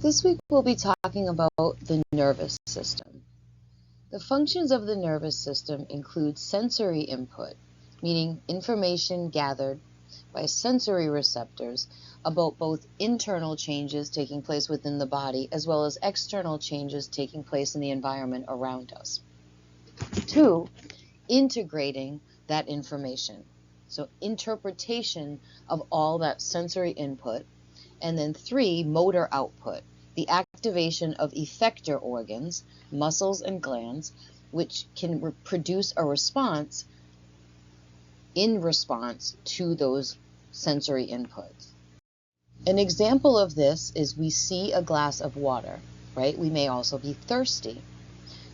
This week we'll be talking about the nervous system. The functions of the nervous system include sensory input, meaning information gathered by sensory receptors about both internal changes taking place within the body as well as external changes taking place in the environment around us. 2, integrating that information. So interpretation of all that sensory input. And then 3, motor output, the activation of effector organs, muscles and glands, which can produce a response in response to those sensory inputs. An example of this is we see a glass of water, right? We may also be thirsty.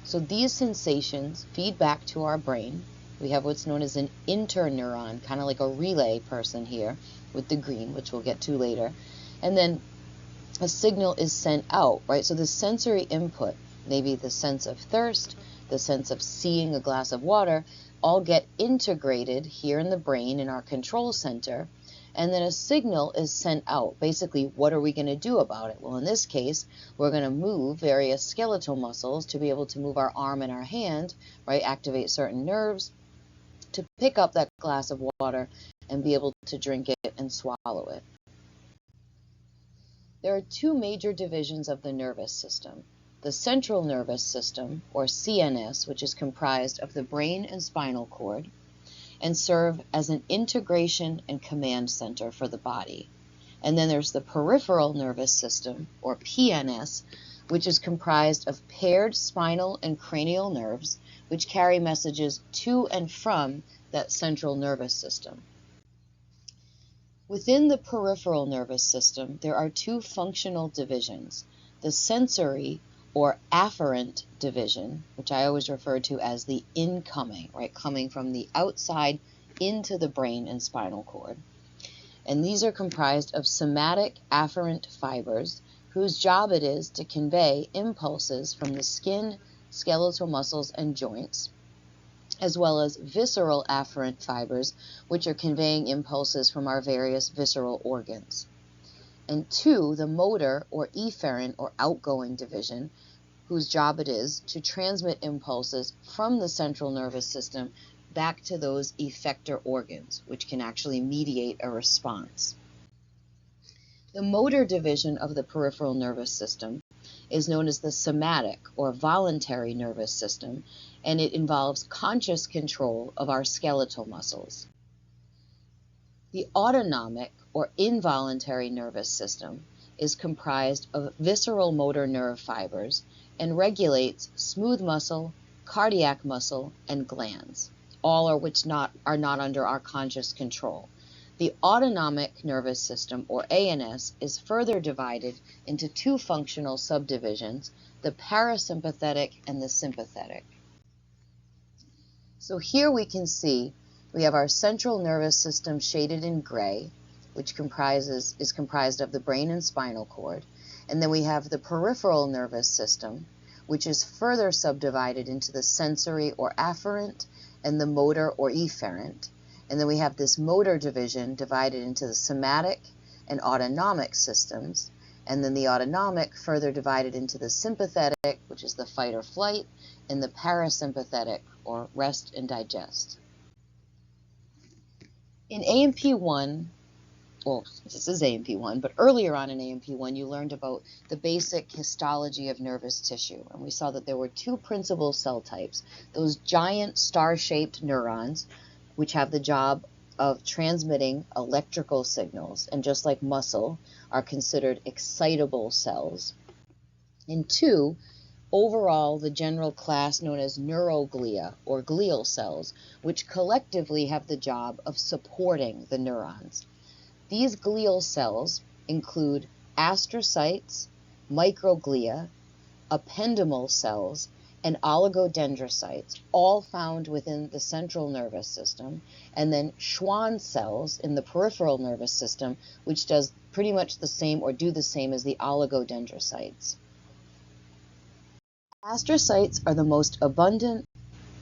So these sensations feed back to our brain. We have what's known as an interneuron, kind of like a relay person here with the green, which we'll get to later. And then a signal is sent out, right? So the sensory input, maybe the sense of thirst, the sense of seeing a glass of water, all get integrated here in the brain in our control center, and then a signal is sent out. Basically, what are we going to do about it? Well, in this case, we're going to move various skeletal muscles to be able to move our arm and our hand, right? Activate certain nerves to pick up that glass of water and be able to drink it and swallow it. There are 2 major divisions of the nervous system. The central nervous system, or CNS, which is comprised of the brain and spinal cord, and serve as an integration and command center for the body. And then there's the peripheral nervous system, or PNS, which is comprised of paired spinal and cranial nerves, which carry messages to and from that central nervous system. Within the peripheral nervous system, there are 2 functional divisions. The sensory or afferent division, which I always refer to as the incoming, right, coming from the outside into the brain and spinal cord. And these are comprised of somatic afferent fibers, whose job it is to convey impulses from the skin, skeletal muscles, and joints, as well as visceral afferent fibers, which are conveying impulses from our various visceral organs. And 2, the motor or efferent or outgoing division, whose job it is to transmit impulses from the central nervous system back to those effector organs, which can actually mediate a response. The motor division of the peripheral nervous system is known as the somatic or voluntary nervous system, and it involves conscious control of our skeletal muscles. The autonomic or involuntary nervous system is comprised of visceral motor nerve fibers and regulates smooth muscle, cardiac muscle, and glands, all of which are not under our conscious control. The autonomic nervous system, or ANS, is further divided into 2 functional subdivisions, the parasympathetic and the sympathetic. So here we can see we have our central nervous system shaded in gray, which is comprised of the brain and spinal cord. And then we have the peripheral nervous system, which is further subdivided into the sensory or afferent and the motor or efferent. And then we have this motor division divided into the somatic and autonomic systems. And then the autonomic further divided into the sympathetic, which is the fight or flight, and the parasympathetic, or rest and digest. In A&P1, well, this is A&P1, but earlier on in A&P1, you learned about the basic histology of nervous tissue. And we saw that there were 2 principal cell types, those giant star-shaped neurons, which have the job of transmitting electrical signals, and just like muscle, are considered excitable cells. And 2, overall, the general class known as neuroglia, or glial cells, which collectively have the job of supporting the neurons. These glial cells include astrocytes, microglia, ependymal cells, and oligodendrocytes, all found within the central nervous system, and then Schwann cells in the peripheral nervous system, which does pretty much the same or do the same as the oligodendrocytes. Astrocytes are the most abundant,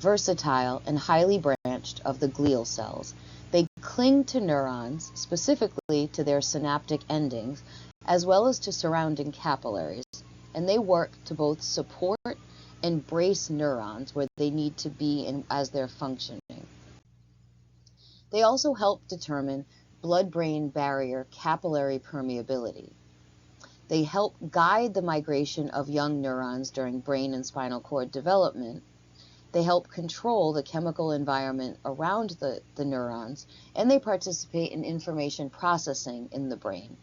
versatile, and highly branched of the glial cells. They cling to neurons, specifically to their synaptic endings, as well as to surrounding capillaries, and they work to both support and brace neurons where they need to be as they're functioning. They also help determine blood-brain barrier capillary permeability. They help guide the migration of young neurons during brain and spinal cord development. They help control the chemical environment around the neurons, and they participate in information processing in the brain.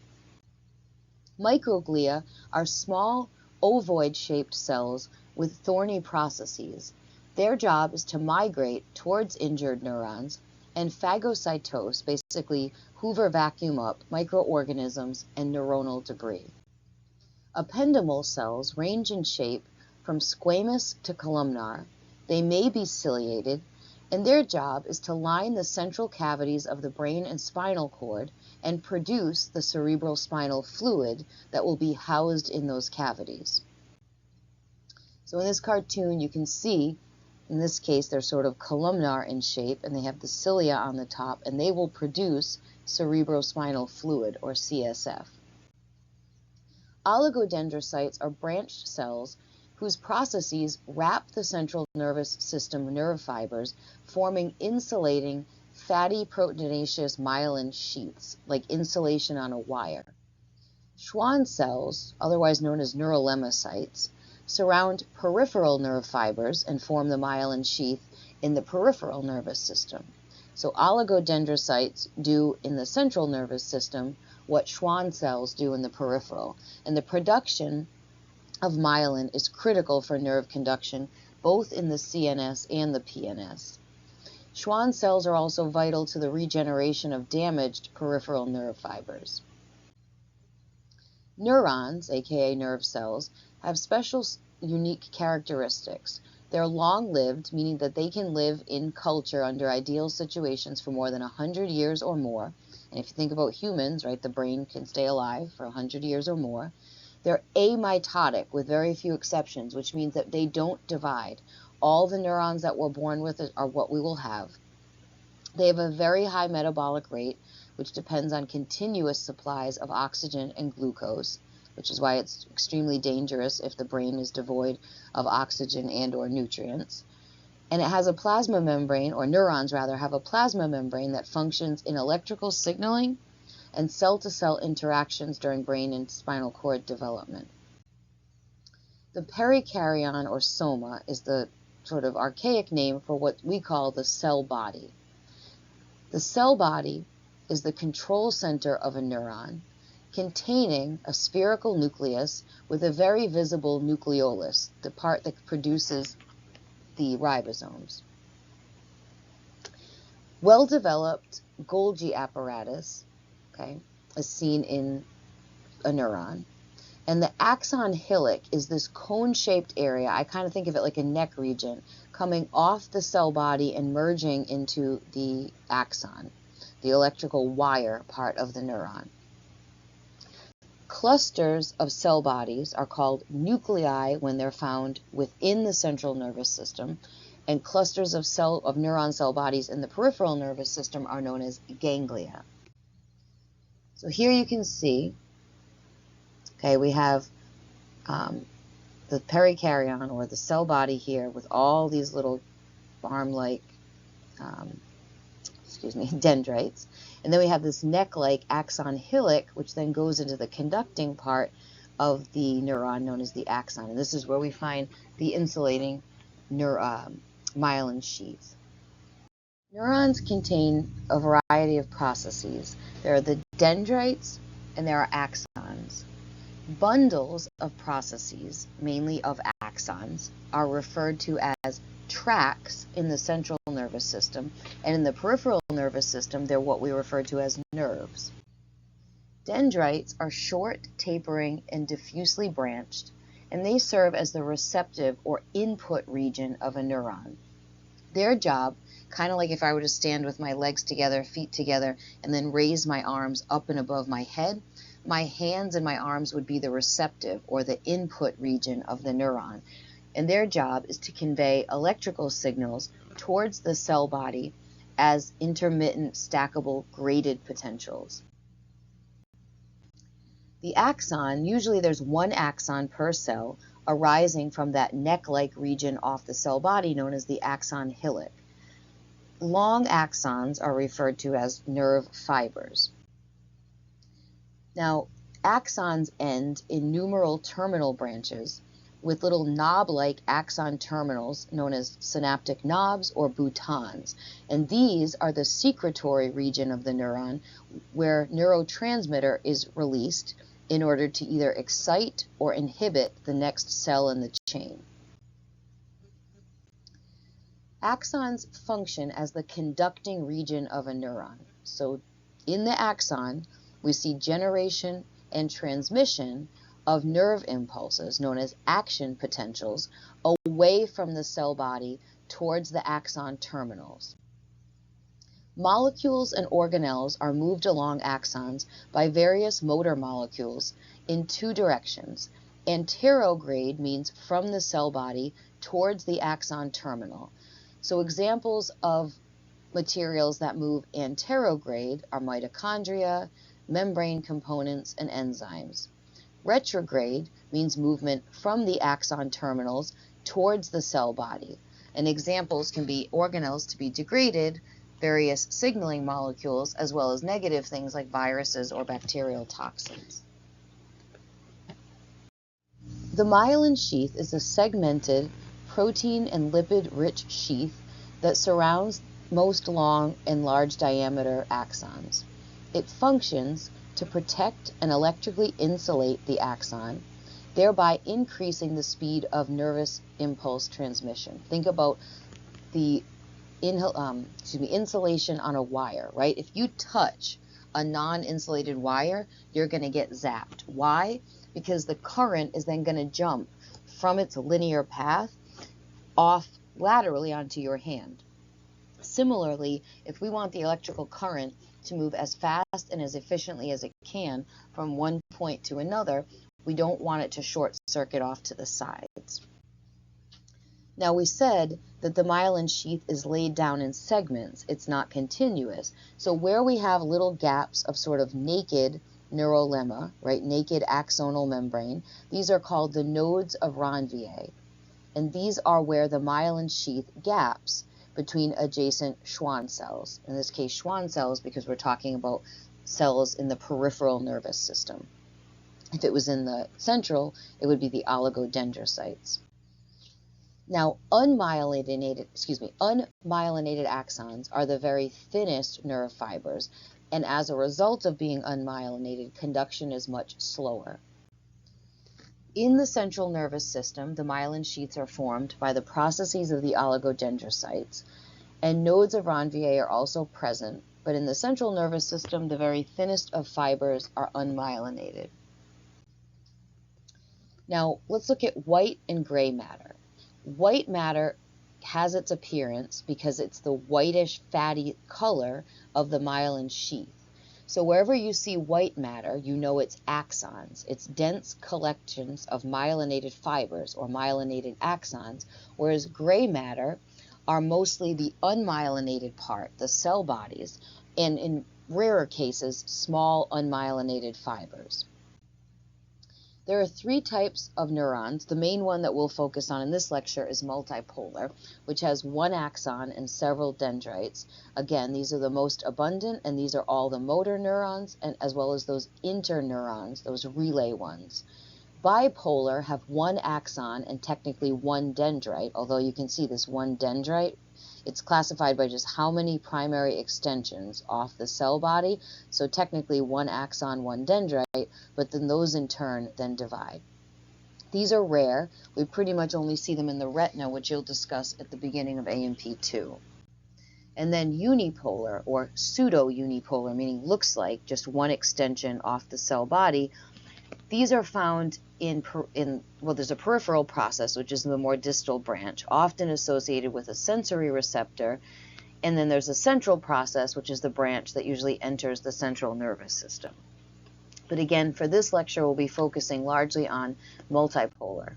Microglia are small, ovoid-shaped cells with thorny processes. Their job is to migrate towards injured neurons and phagocytose, basically hoover vacuum up microorganisms and neuronal debris. Ependymal cells range in shape from squamous to columnar. They may be ciliated, and their job is to line the central cavities of the brain and spinal cord and produce the cerebral spinal fluid that will be housed in those cavities. So in this cartoon, you can see, in this case, they're sort of columnar in shape, and they have the cilia on the top, and they will produce cerebrospinal fluid, or CSF. Oligodendrocytes are branched cells whose processes wrap the central nervous system nerve fibers, forming insulating, fatty proteinaceous myelin sheaths, like insulation on a wire. Schwann cells, otherwise known as neurolemmacytes, surround peripheral nerve fibers and form the myelin sheath in the peripheral nervous system. So oligodendrocytes do in the central nervous system what Schwann cells do in the peripheral, and the production of myelin is critical for nerve conduction, both in the CNS and the PNS. Schwann cells are also vital to the regeneration of damaged peripheral nerve fibers. Neurons, aka nerve cells, have special unique characteristics. They're long-lived, meaning that they can live in culture under ideal situations for more than 100 years or more. And if you think about humans, right, the brain can stay alive for 100 years or more. They're amitotic with very few exceptions, which means that they don't divide. All the neurons that we're born with are what we will have. They have a very high metabolic rate, which depends on continuous supplies of oxygen and glucose, which is why it's extremely dangerous if the brain is devoid of oxygen and or nutrients. And it has a plasma membrane, or neurons rather, have a plasma membrane that functions in electrical signaling and cell-to-cell interactions during brain and spinal cord development. The perikaryon, or soma, is the sort of archaic name for what we call the cell body. The cell body is the control center of a neuron, containing a spherical nucleus with a very visible nucleolus, the part that produces the ribosomes. Well-developed Golgi apparatus, is seen in a neuron. And the axon hillock is this cone-shaped area. I kind of think of it like a neck region, coming off the cell body and merging into the axon, the electrical wire part of the neuron. Clusters of cell bodies are called nuclei when they're found within the central nervous system, and clusters of neuron cell bodies in the peripheral nervous system are known as ganglia. So here you can see, we have the perikaryon, or the cell body here, with all these little farm-like dendrites. And then we have this neck-like axon hillock, which then goes into the conducting part of the neuron known as the axon. And this is where we find the insulating myelin sheath. Neurons contain a variety of processes. There are the dendrites and there are axons. Bundles of processes, mainly of axons, are referred to as tracts in the central nervous system, and in the peripheral nervous system, they're what we refer to as nerves. Dendrites are short, tapering, and diffusely branched, and they serve as the receptive or input region of a neuron. Their job, kind of like if I were to stand with my legs together, feet together, and then raise my arms up and above my head, my hands and my arms would be the receptive or the input region of the neuron. And their job is to convey electrical signals towards the cell body as intermittent, stackable, graded potentials. The axon, usually there's one axon per cell arising from that neck-like region off the cell body known as the axon hillock. Long axons are referred to as nerve fibers. Now, axons end in numeral terminal branches with little knob-like axon terminals known as synaptic knobs or boutons. And these are the secretory region of the neuron where neurotransmitter is released in order to either excite or inhibit the next cell in the chain. Axons function as the conducting region of a neuron. So in the axon, we see generation and transmission of nerve impulses, known as action potentials, away from the cell body towards the axon terminals. Molecules and organelles are moved along axons by various motor molecules in two directions. Anterograde means from the cell body towards the axon terminal. So examples of materials that move anterograde are mitochondria, membrane components, and enzymes. Retrograde means movement from the axon terminals towards the cell body. And examples can be organelles to be degraded, various signaling molecules, as well as negative things like viruses or bacterial toxins. The myelin sheath is a segmented protein and lipid-rich sheath that surrounds most long and large diameter axons. It functions to protect and electrically insulate the axon, thereby increasing the speed of nervous impulse transmission. Think about the insulation on a wire, right? If you touch a non-insulated wire, you're going to get zapped. Why? Because the current is then going to jump from its linear path off laterally onto your hand. Similarly, if we want the electrical current to move as fast and as efficiently as it can from one point to another, we don't want it to short circuit off to the sides. Now, we said that the myelin sheath is laid down in segments. It's not continuous. So where we have little gaps of sort of naked neurolemma, right, naked axonal membrane, these are called the nodes of Ranvier. And these are where the myelin sheath gaps between adjacent Schwann cells. In this case, Schwann cells, because we're talking about cells in the peripheral nervous system. If it was in the central, it would be the oligodendrocytes. Now, unmyelinated axons are the very thinnest nerve fibers, and as a result of being unmyelinated, conduction is much slower. In the central nervous system, the myelin sheaths are formed by the processes of the oligodendrocytes, and nodes of Ranvier are also present, but in the central nervous system, the very thinnest of fibers are unmyelinated. Now, let's look at white and gray matter. White matter has its appearance because it's the whitish fatty color of the myelin sheath. So wherever you see white matter, you know it's axons. It's dense collections of myelinated fibers or myelinated axons, whereas gray matter are mostly the unmyelinated part, the cell bodies, and in rarer cases, small unmyelinated fibers. There are three types of neurons. The main one that we'll focus on in this lecture is multipolar, which has one axon and several dendrites. Again, these are the most abundant, and these are all the motor neurons, and as well as those interneurons, those relay ones. Bipolar have one axon and technically one dendrite, although you can see this one dendrite. It's classified by just how many primary extensions off the cell body. So technically one axon, one dendrite, but then those in turn then divide. These are rare. We pretty much only see them in the retina, which you'll discuss at the beginning of A&P2. And then unipolar or pseudo-unipolar, meaning looks like just one extension off the cell body. These are found there's a peripheral process, which is the more distal branch, often associated with a sensory receptor, and then there's a central process, which is the branch that usually enters the central nervous system. But again, for this lecture, we'll be focusing largely on multipolar.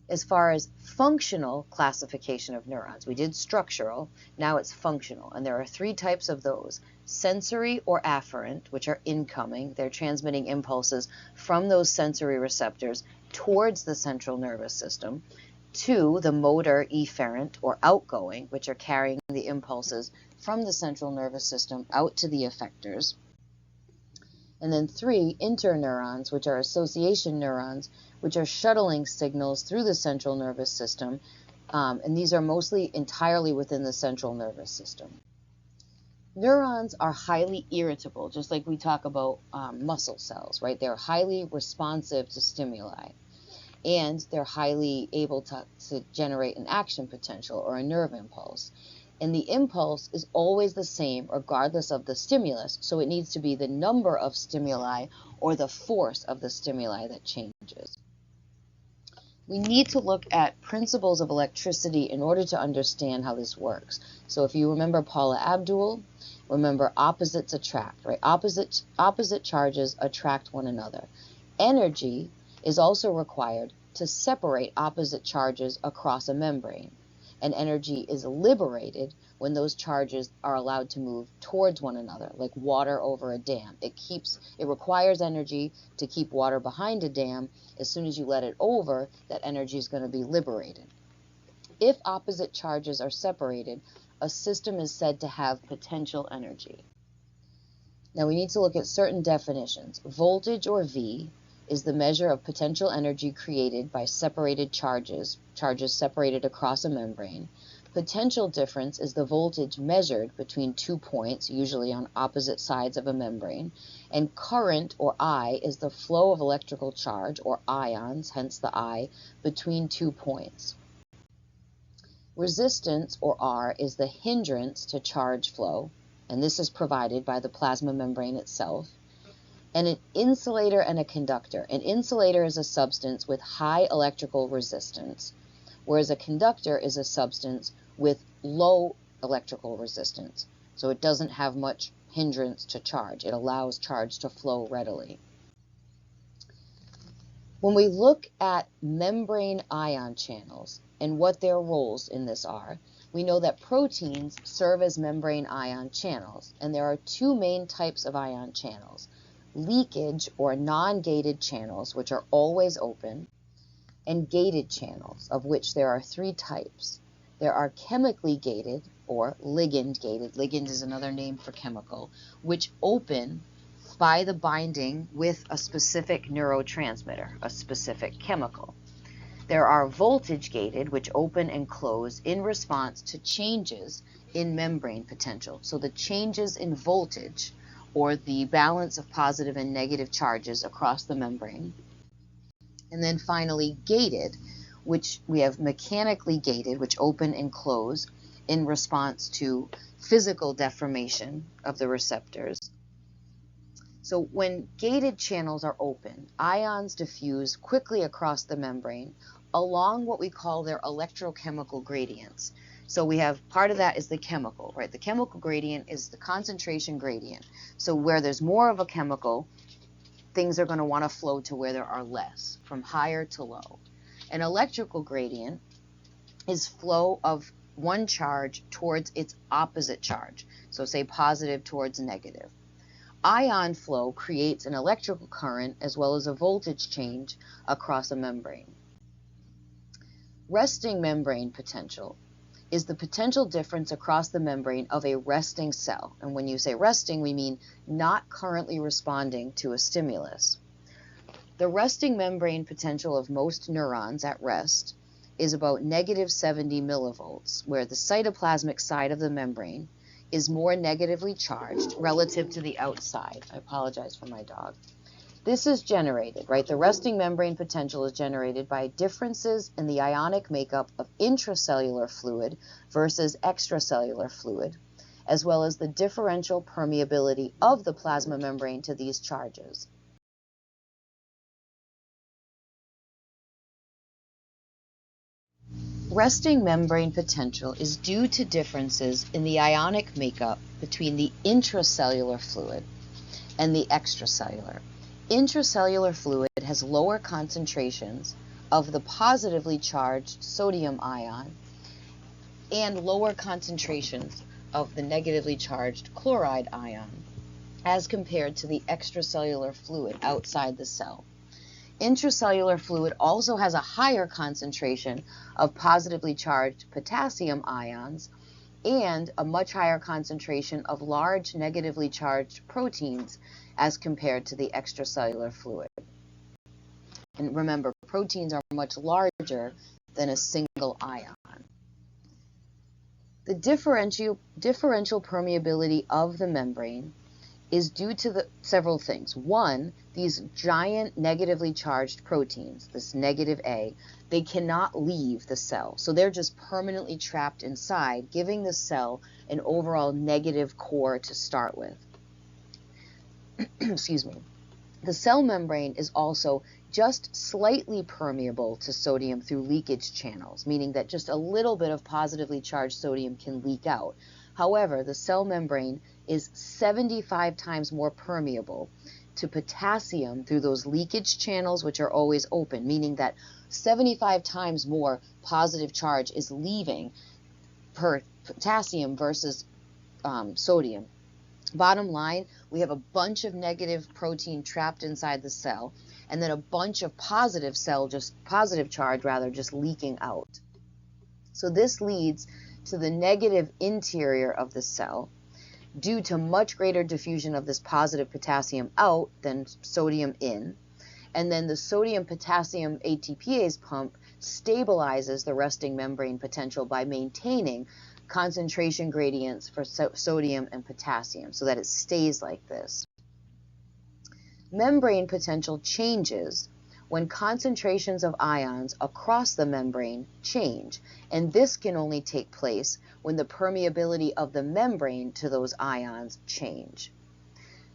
As far as functional classification of neurons, we did structural, now it's functional, and there are three types of those: sensory or afferent, which are incoming. They're transmitting impulses from those sensory receptors towards the central nervous system. 2, the motor efferent or outgoing, which are carrying the impulses from the central nervous system out to the effectors. And then 3, interneurons, which are association neurons, which are shuttling signals through the central nervous system. And these are mostly entirely within the central nervous system. Neurons are highly irritable, just like we talk about muscle cells, right? They're highly responsive to stimuli, and they're highly able to generate an action potential or a nerve impulse. And the impulse is always the same regardless of the stimulus, so it needs to be the number of stimuli or the force of the stimuli that changes. We need to look at principles of electricity in order to understand how this works. So if you remember Paula Abdul, remember opposites attract, right? Opposite charges attract one another. Energy is also required to separate opposite charges across a membrane. And energy is liberated when those charges are allowed to move towards one another, like water over a dam. It requires energy to keep water behind a dam. As soon as you let it over, that energy is going to be liberated. If opposite charges are separated, a system is said to have potential energy. Now we need to look at certain definitions. Voltage, or V, is the measure of potential energy created by separated charges separated across a membrane. Potential difference is the voltage measured between 2 points, usually on opposite sides of a membrane. And current, or I, is the flow of electrical charge, or ions, hence the I, between 2 points. Resistance, or R, is the hindrance to charge flow, and this is provided by the plasma membrane itself. And an insulator and a conductor. An insulator is a substance with high electrical resistance, whereas a conductor is a substance with low electrical resistance. So it doesn't have much hindrance to charge. It allows charge to flow readily. When we look at membrane ion channels and what their roles in this are, we know that proteins serve as membrane ion channels, and there are 2 main types of ion channels. Leakage, or non-gated channels, which are always open, and gated channels, of which there are 3 types. There are chemically gated, or ligand gated. Ligand is another name for chemical, which open by the binding with a specific neurotransmitter, a specific chemical. There are voltage gated, which open and close in response to changes in membrane potential. So the changes in voltage, or the balance of positive and negative charges across the membrane. And then finally, gated, which we have mechanically gated, which open and close in response to physical deformation of the receptors. So when gated channels are open, ions diffuse quickly across the membrane along what we call their electrochemical gradients. So we have part of that is the chemical, right? The chemical gradient is the concentration gradient. So where there's more of a chemical, things are going to want to flow to where there are less, from higher to low. An electrical gradient is flow of one charge towards its opposite charge. So say positive towards negative. Ion flow creates an electrical current as well as a voltage change across a membrane. Resting membrane potential is the potential difference across the membrane of a resting cell. And when you say resting, we mean not currently responding to a stimulus. The resting membrane potential of most neurons at rest is about -70 millivolts, where the cytoplasmic side of the membrane is more negatively charged relative to the outside. I apologize for my dog. This is generated, right? The resting membrane potential is generated by differences in the ionic makeup of intracellular fluid versus extracellular fluid, as well as the differential permeability of the plasma membrane to these charges. Resting membrane potential is due to differences in the ionic makeup between the intracellular fluid and the extracellular. Intracellular fluid has lower concentrations of the positively charged sodium ion and lower concentrations of the negatively charged chloride ion as compared to the extracellular fluid outside the cell. Intracellular fluid also has a higher concentration of positively charged potassium ions and a much higher concentration of large negatively charged proteins as compared to the extracellular fluid. And remember, proteins are much larger than a single ion. The differential permeability of the membrane is due to several things. One, these giant negatively charged proteins, this negative A, they cannot leave the cell. So they're just permanently trapped inside, giving the cell an overall negative core to start with. Excuse me. The cell membrane is also just slightly permeable to sodium through leakage channels, meaning that just a little bit of positively charged sodium can leak out. However, the cell membrane is 75 times more permeable to potassium through those leakage channels, which are always open, meaning that 75 times more positive charge is leaving per potassium versus sodium. Bottom line, we have a bunch of negative protein trapped inside the cell, and then a bunch of positive charge just leaking out. So this leads to the negative interior of the cell due to much greater diffusion of this positive potassium out than sodium in. And then the sodium-potassium ATPase pump stabilizes the resting membrane potential by maintaining concentration gradients for sodium and potassium so that it stays like this. Membrane potential changes when concentrations of ions across the membrane change, and this can only take place when the permeability of the membrane to those ions change.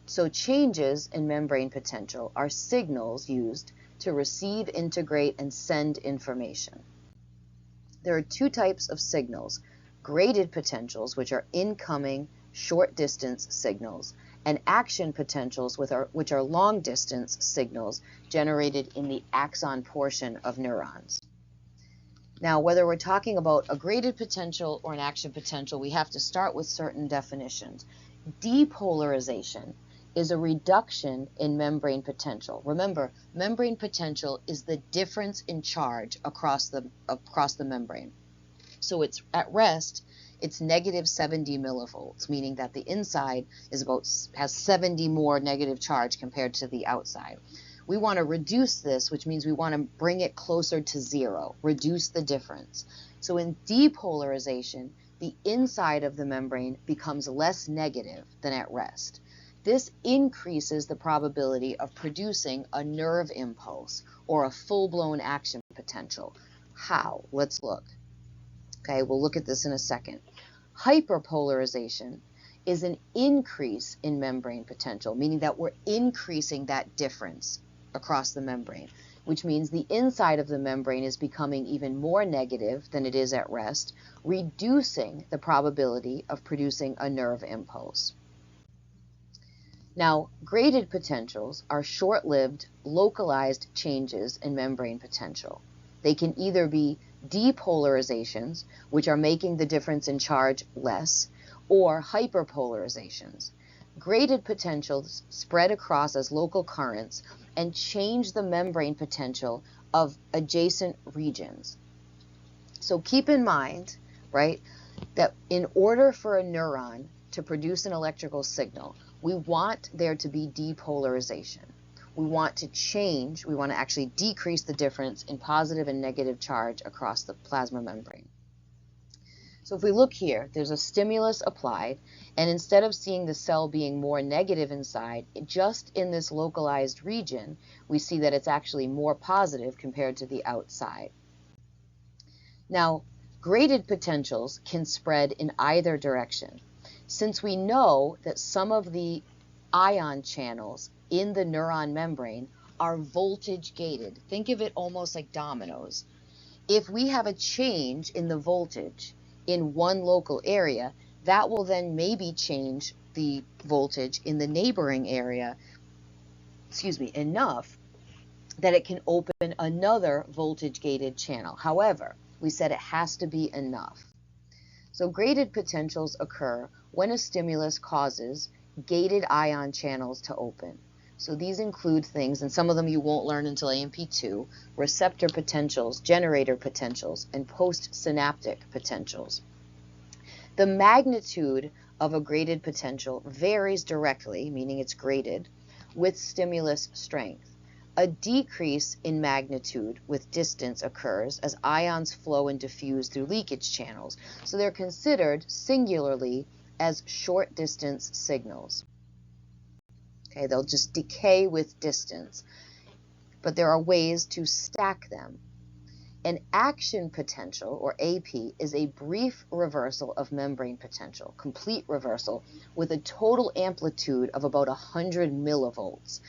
So changes in membrane potential are signals used to receive, integrate, and send information. There are two types of signals: graded potentials, which are incoming short distance signals, and action potentials, which are long distance signals generated in the axon portion of neurons. Now, whether we're talking about a graded potential or an action potential, we have to start with certain definitions. Depolarization is a reduction in membrane potential. Remember, membrane potential is the difference in charge across the membrane. So it's at rest, it's negative 70 millivolts, meaning that the inside has 70 more negative charge compared to the outside. We want to reduce this, which means we want to bring it closer to zero, reduce the difference. So in depolarization, the inside of the membrane becomes less negative than at rest. This increases the probability of producing a nerve impulse or a full-blown action potential. How? Let's look. Okay, we'll look at this in a second. Hyperpolarization is an increase in membrane potential, meaning that we're increasing that difference across the membrane, which means the inside of the membrane is becoming even more negative than it is at rest, reducing the probability of producing a nerve impulse. Now, graded potentials are short-lived, localized changes in membrane potential. They can either be depolarizations, which are making the difference in charge less, or hyperpolarizations. Graded potentials spread across as local currents and change the membrane potential of adjacent regions. So keep in mind, right, that in order for a neuron to produce an electrical signal, we want there to be depolarization. We want to actually decrease the difference in positive and negative charge across the plasma membrane. So if we look here, there's a stimulus applied, and instead of seeing the cell being more negative inside, just in this localized region, we see that it's actually more positive compared to the outside. Now, graded potentials can spread in either direction. Since we know that some of the ion channels in the neuron membrane are voltage gated. Think of it almost like dominoes. If we have a change in the voltage in one local area, that will then maybe change the voltage in the neighboring area, enough that it can open another voltage gated channel. However, we said it has to be enough. So graded potentials occur when a stimulus causes gated ion channels to open. So these include things, and some of them you won't learn until AMP2, receptor potentials, generator potentials, and postsynaptic potentials. The magnitude of a graded potential varies directly, meaning it's graded, with stimulus strength. A decrease in magnitude with distance occurs as ions flow and diffuse through leakage channels. So they're considered singularly as short distance signals. Okay, they'll just decay with distance, but there are ways to stack them. An action potential, or AP, is a brief reversal of membrane potential, complete reversal, with a total amplitude of about 100 millivolts.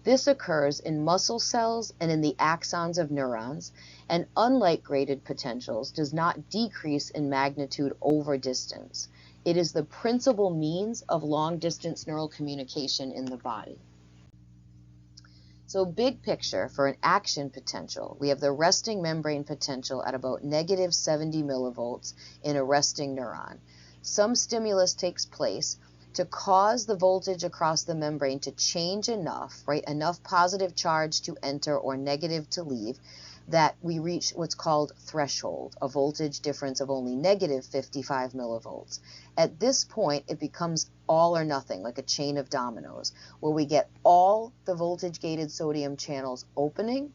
This occurs in muscle cells and in the axons of neurons, and unlike graded potentials, does not decrease in magnitude over distance. It is the principal means of long-distance neural communication in the body. So big picture, for an action potential, we have the resting membrane potential at about negative 70 millivolts in a resting neuron. Some stimulus takes place to cause the voltage across the membrane to change enough, right, enough positive charge to enter or negative to leave, that we reach what's called threshold, a voltage difference of only negative 55 millivolts. At this point, it becomes all or nothing, like a chain of dominoes, where we get all the voltage-gated sodium channels opening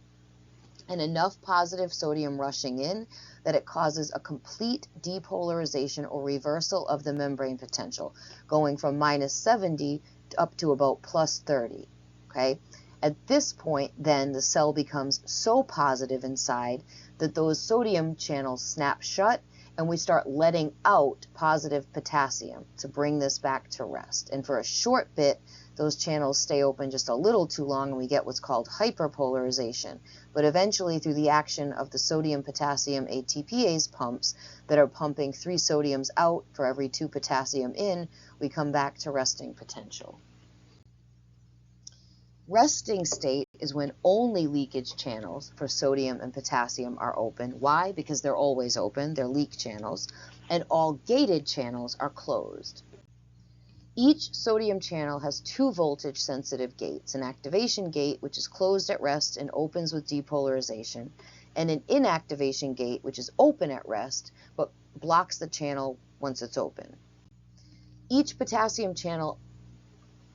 and enough positive sodium rushing in that it causes a complete depolarization or reversal of the membrane potential, going from minus 70 up to about plus 30, okay? At this point, then, the cell becomes so positive inside that those sodium channels snap shut and we start letting out positive potassium to bring this back to rest. And for a short bit, those channels stay open just a little too long and we get what's called hyperpolarization. But eventually, through the action of the sodium-potassium ATPase pumps that are pumping 3 sodiums out for every 2 potassium in, we come back to resting potential. Resting state is when only leakage channels for sodium and potassium are open. Why? Because they're always open, they're leak channels, and all gated channels are closed. Each sodium channel has 2 voltage-sensitive gates, an activation gate, which is closed at rest and opens with depolarization, and an inactivation gate, which is open at rest, but blocks the channel once it's open. Each potassium channel,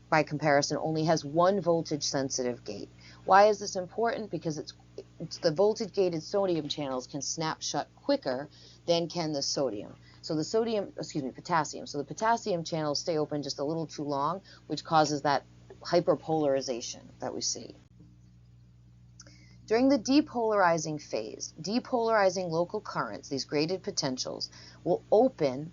by comparison, only has 1 voltage-sensitive gate. Why is this important? Because it's the voltage-gated sodium channels can snap shut quicker than can the sodium. So the potassium. So the potassium channels stay open just a little too long, which causes that hyperpolarization that we see. During the depolarizing phase, depolarizing local currents, these graded potentials, will open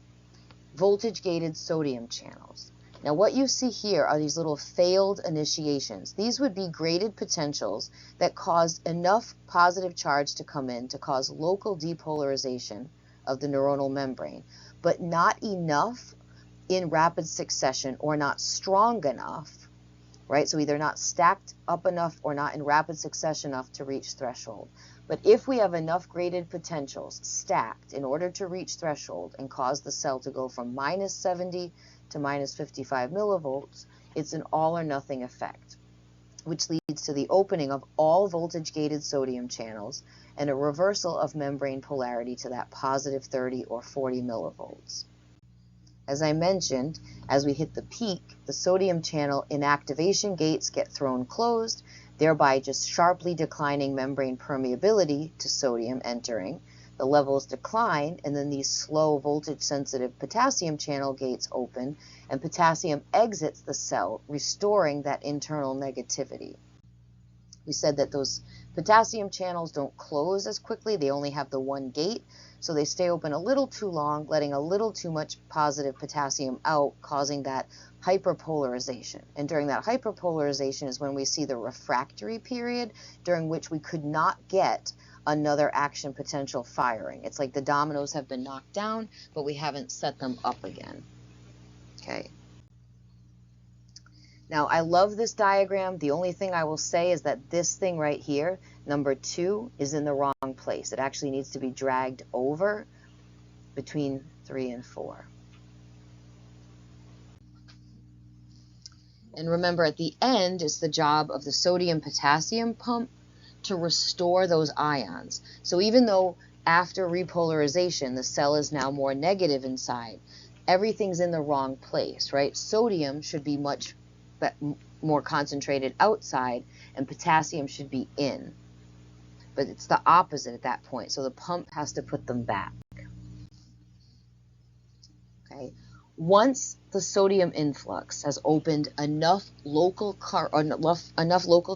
voltage-gated sodium channels. Now what you see here are these little failed initiations. These would be graded potentials that caused enough positive charge to come in to cause local depolarization of the neuronal membrane, but not enough in rapid succession or not strong enough, right? So either not stacked up enough or not in rapid succession enough to reach threshold. But if we have enough graded potentials stacked in order to reach threshold and cause the cell to go from minus 70 to minus 55 millivolts, it's an all or nothing effect, which leads to the opening of all voltage-gated sodium channels and a reversal of membrane polarity to that positive 30 or 40 millivolts. As I mentioned, as we hit the peak, the sodium channel inactivation gates get thrown closed, thereby just sharply declining membrane permeability to sodium entering. The levels decline, and then these slow voltage-sensitive potassium channel gates open, and potassium exits the cell, restoring that internal negativity. We said that those potassium channels don't close as quickly. They only have the 1 gate, so they stay open a little too long, letting a little too much positive potassium out, causing that hyperpolarization. And during that hyperpolarization is when we see the refractory period, during which we could not get another action potential firing. It's like the dominoes have been knocked down, but we haven't set them up again. Okay. Now, I love this diagram. The only thing I will say is that this thing right here, number 2, is in the wrong place. It actually needs to be dragged over between 3, and 4. And remember, at the end, it's the job of the sodium-potassium pump to restore those ions. So even though after repolarization, the cell is now more negative inside, everything's in the wrong place, right? Sodium should be much more concentrated outside, and potassium should be in. But it's the opposite at that point, so the pump has to put them back. Okay. Once the sodium influx has opened enough local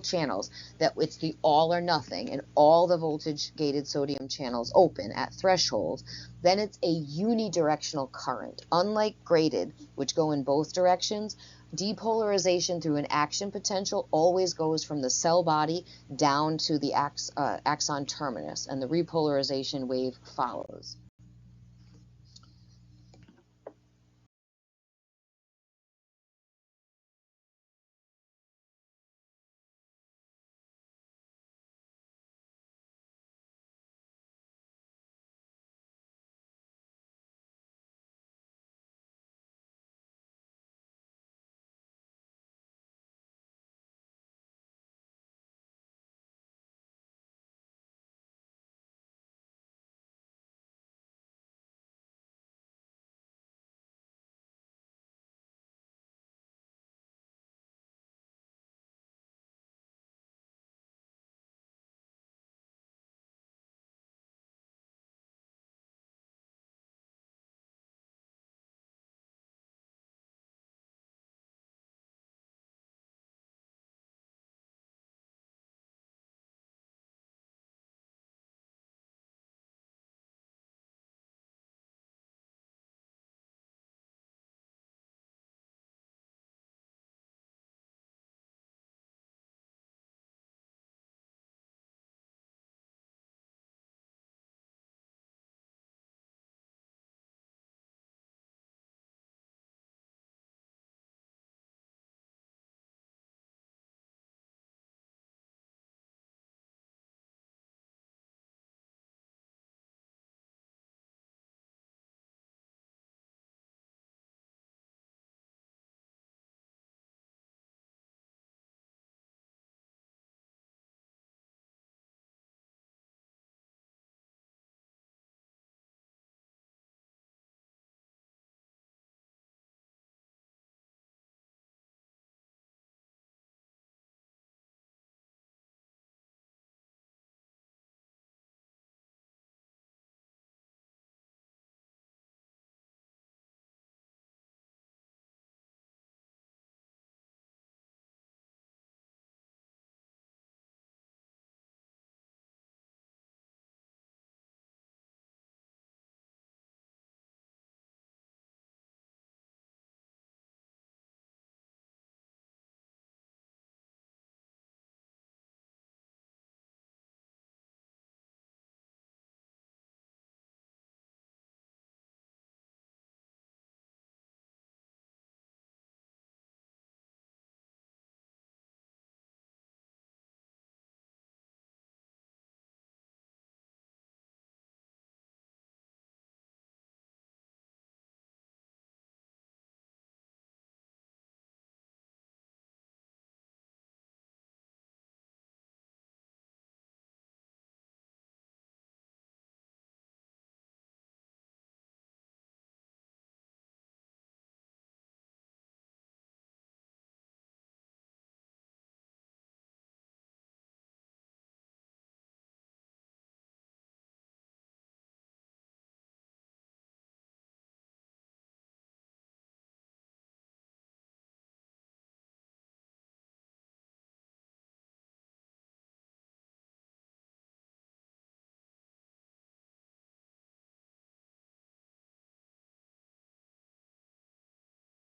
channels that it's the all or nothing, and all the voltage gated sodium channels open at threshold, then it's a unidirectional current. Unlike graded, which go in both directions, depolarization through an action potential always goes from the cell body down to the axon terminus, and the repolarization wave follows.